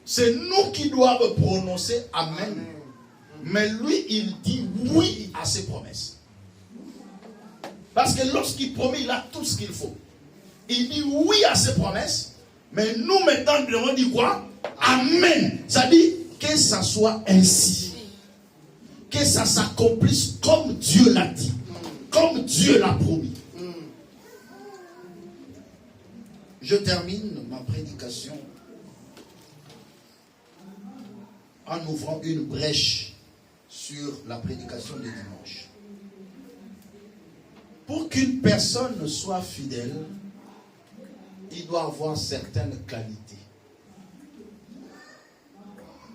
C'est nous qui doivons prononcer amen. Mais lui, il dit oui à ses promesses. Parce que lorsqu'il promet, il a tout ce qu'il faut. Il dit oui à ses promesses. Mais nous, maintenant, nous devons dire quoi? Amen. Ça dit que ça soit ainsi. Que ça s'accomplisse comme Dieu l'a dit. Comme Dieu l'a promis. Je termine ma prédication en ouvrant une brèche sur la prédication de dimanche. Pour qu'une personne soit fidèle, il doit avoir certaines qualités.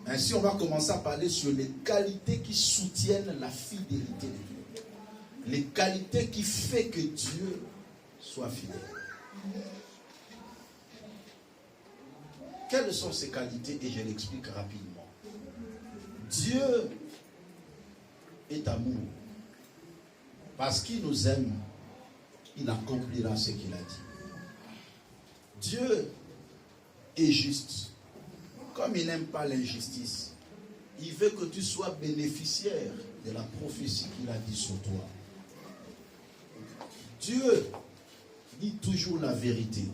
Ainsi, on va commencer à parler sur les qualités qui soutiennent la fidélité de Dieu. Les qualités qui font que Dieu soit fidèle. Quelles sont ces qualités? Et je l'explique rapidement. Dieu est amour. Parce qu'il nous aime, il accomplira ce qu'il a dit. Dieu est juste. Comme il n'aime pas l'injustice, il veut que tu sois bénéficiaire de la prophétie qu'il a dit sur toi. Dieu dit toujours la vérité.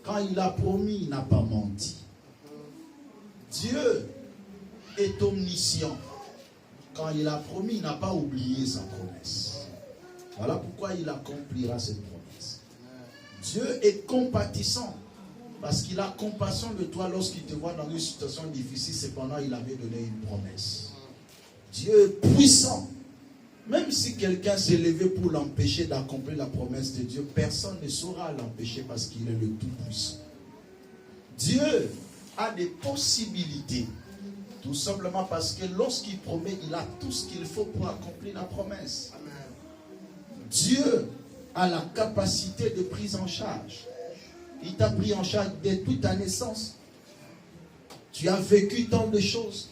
Quand il a promis, il n'a pas menti. Dieu est omniscient. Quand il a promis, il n'a pas oublié sa promesse. Voilà pourquoi il accomplira cette promesse. Dieu est compatissant. Parce qu'il a compassion de toi lorsqu'il te voit dans une situation difficile. Cependant, il avait donné une promesse. Dieu est puissant. Même si quelqu'un s'est levé pour l'empêcher d'accomplir la promesse de Dieu, personne ne saura l'empêcher parce qu'il est le Tout-Puissant. Dieu a des possibilités. Tout simplement parce que lorsqu'il promet, il a tout ce qu'il faut pour accomplir la promesse. Dieu a la capacité de prise en charge. Il t'a pris en charge dès toute ta naissance. Tu as vécu tant de choses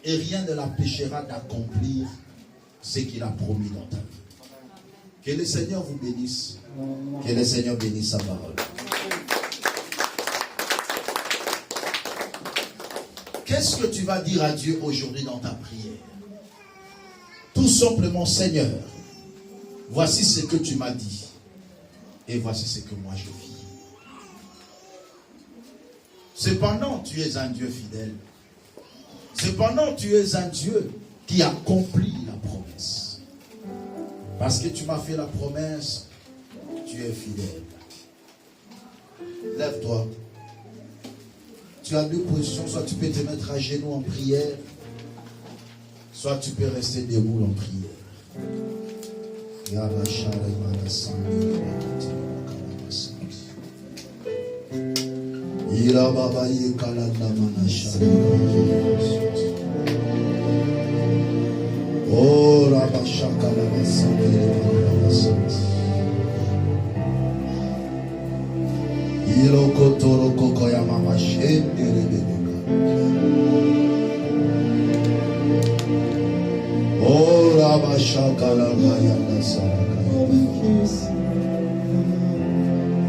et rien ne l'empêchera d'accomplir ce qu'il a promis dans ta vie. Que le Seigneur vous bénisse. Que le Seigneur bénisse sa parole. Qu'est-ce que tu vas dire à Dieu aujourd'hui dans ta prière? Tout simplement, Seigneur, voici ce que tu m'as dit. Et voici ce que moi je vis. Cependant, tu es un Dieu fidèle. Cependant, tu es un Dieu qui accomplit la promesse. Parce que tu m'as fait la promesse, tu es fidèle. Lève-toi. Tu as deux positions, soit tu peux te mettre à genoux en prière, soit tu peux rester debout en prière.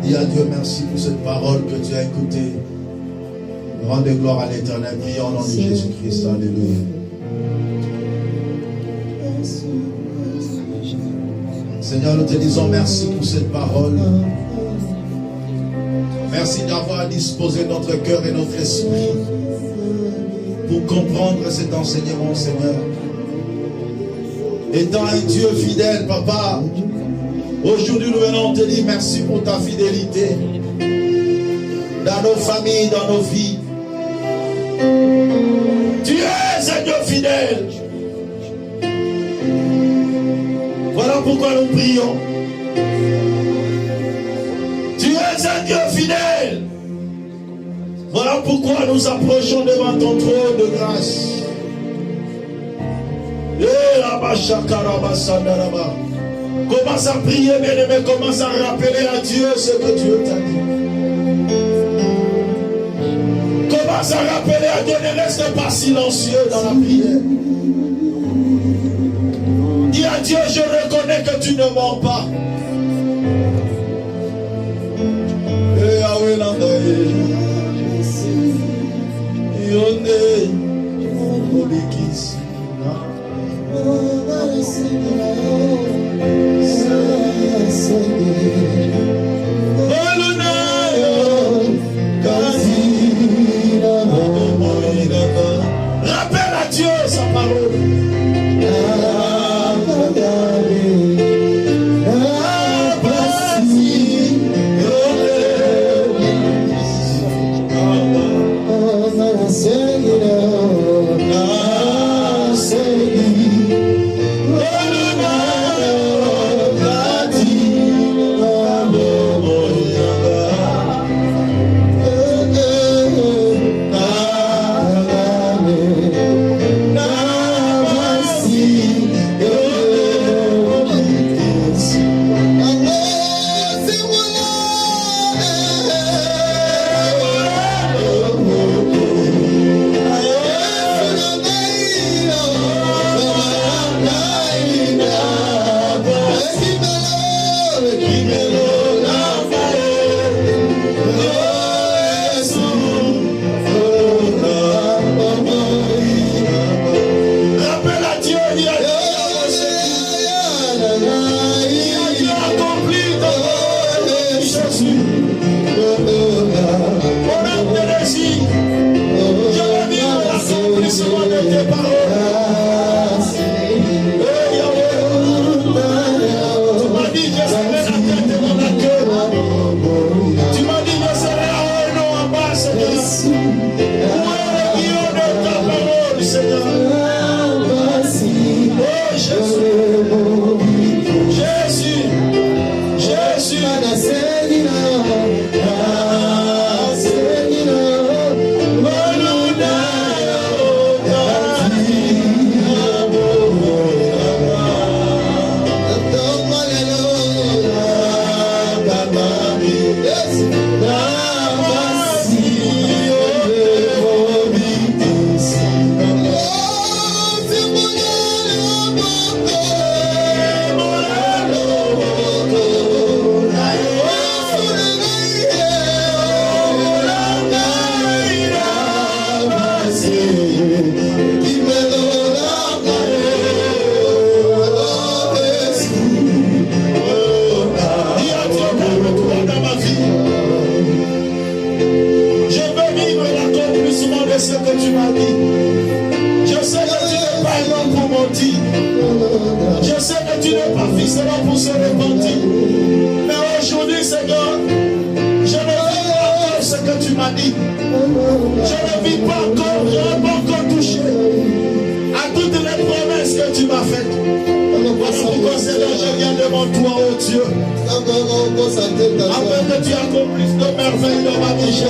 Dis à Dieu merci pour cette parole que tu as écoutée. Rendez gloire à l'Éternel. Prions au nom de Jésus-Christ. Alléluia. Seigneur, nous te disons merci pour cette parole. Merci d'avoir disposé notre cœur et notre esprit pour comprendre cet enseignement, Seigneur. Étant un Dieu fidèle, Papa, aujourd'hui nous venons te dire merci pour ta fidélité dans nos familles, dans nos vies. Tu es un Dieu fidèle. Voilà pourquoi nous prions. Tu es un Dieu fidèle. Voilà pourquoi nous approchons devant ton trône de grâce. Commence à prier, bien-aimé, commence à rappeler à Dieu ce que Dieu t'a dit. Commence à rappeler à Dieu, ne reste pas silencieux dans la prière. Dis à Dieu, je reconnais que tu ne mens pas. Rappelle à Dieu sa parole. repentir. Je sais que tu n'es pas ficelé pour se repentir. Mais aujourd'hui, Seigneur, je ne vis pas encore ce que tu m'as dit. Je ne vis pas encore, je n'ai pas encore touché à toutes les promesses que tu m'as faites. Voilà pourquoi, Seigneur, je viens devant toi, oh Dieu, afin que tu accomplisses de merveilles dans ma vie. Je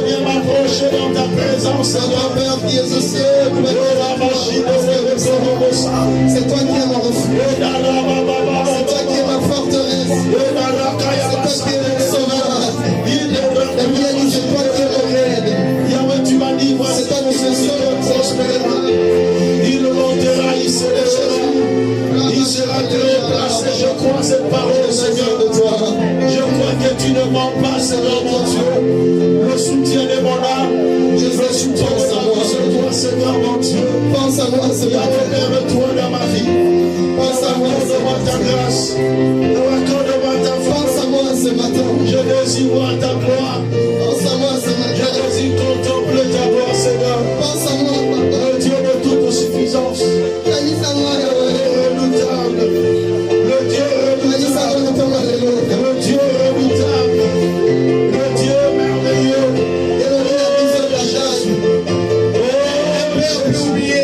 viens m'approcher dans ta présence, Seigneur. C'est toi qui es mon refuge. C'est toi qui es ma forteresse. C'est toi qui es mon sauveur. Et bien dit, c'est toi qui es mon aide. Yahweh, tu m'as dit, voici C'est toi qui me sauve, prospérera. il montera, il s'élèvera, il sera très placé. Je crois cette parole, Seigneur. Je crois que tu ne mens pas, Seigneur mon Dieu. Le soutien de mon âme, je veux soutien de toi, Seigneur mon Dieu. Pense à moi ce matin. Accorde-moi dans ma vie. Pense à moi ce Accorde-moi ta matin. grâce. Accorde-moi ta Pense à force. moi ce matin. Je désire voir ta gloire. Pense à moi ce Je matin. désire contempler ta gloire, Seigneur. Pense à moi, papa. Le Dieu de toute suffisance. Bénis à moi, Le Yahweh. Dieu redoutable. Le Dieu Bénis à redoutable. moi, ton Alléluia. Le Dieu redoutable. Le Dieu merveilleux. Et le Dieu qui fait la charge. Père, oublié